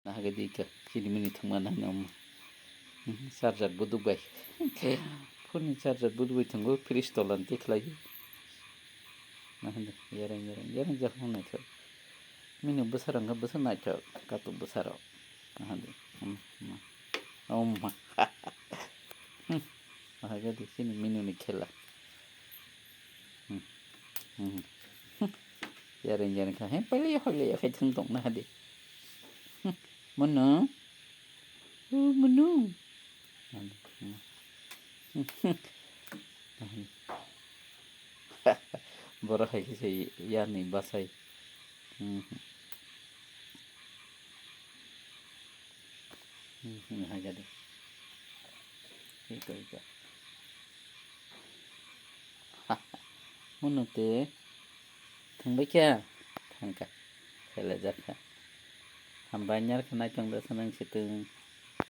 Nahagadiga kini mini thamana nam sarjat budubai phuni sarjat budubai thango kristolan tikhlai nahande yarang jahuna tho mini besaranga besana tho katu besaro nahande nahagadi kini mini ni khela yarang ka he pali hole khai thangtong nahade Mana? Mana? Barahay kasi yan ni basay. Hagad. Ito. Mana te? Thangbai kya? Thangka. Khala jakha. Hambanyar kena chang da sanang situng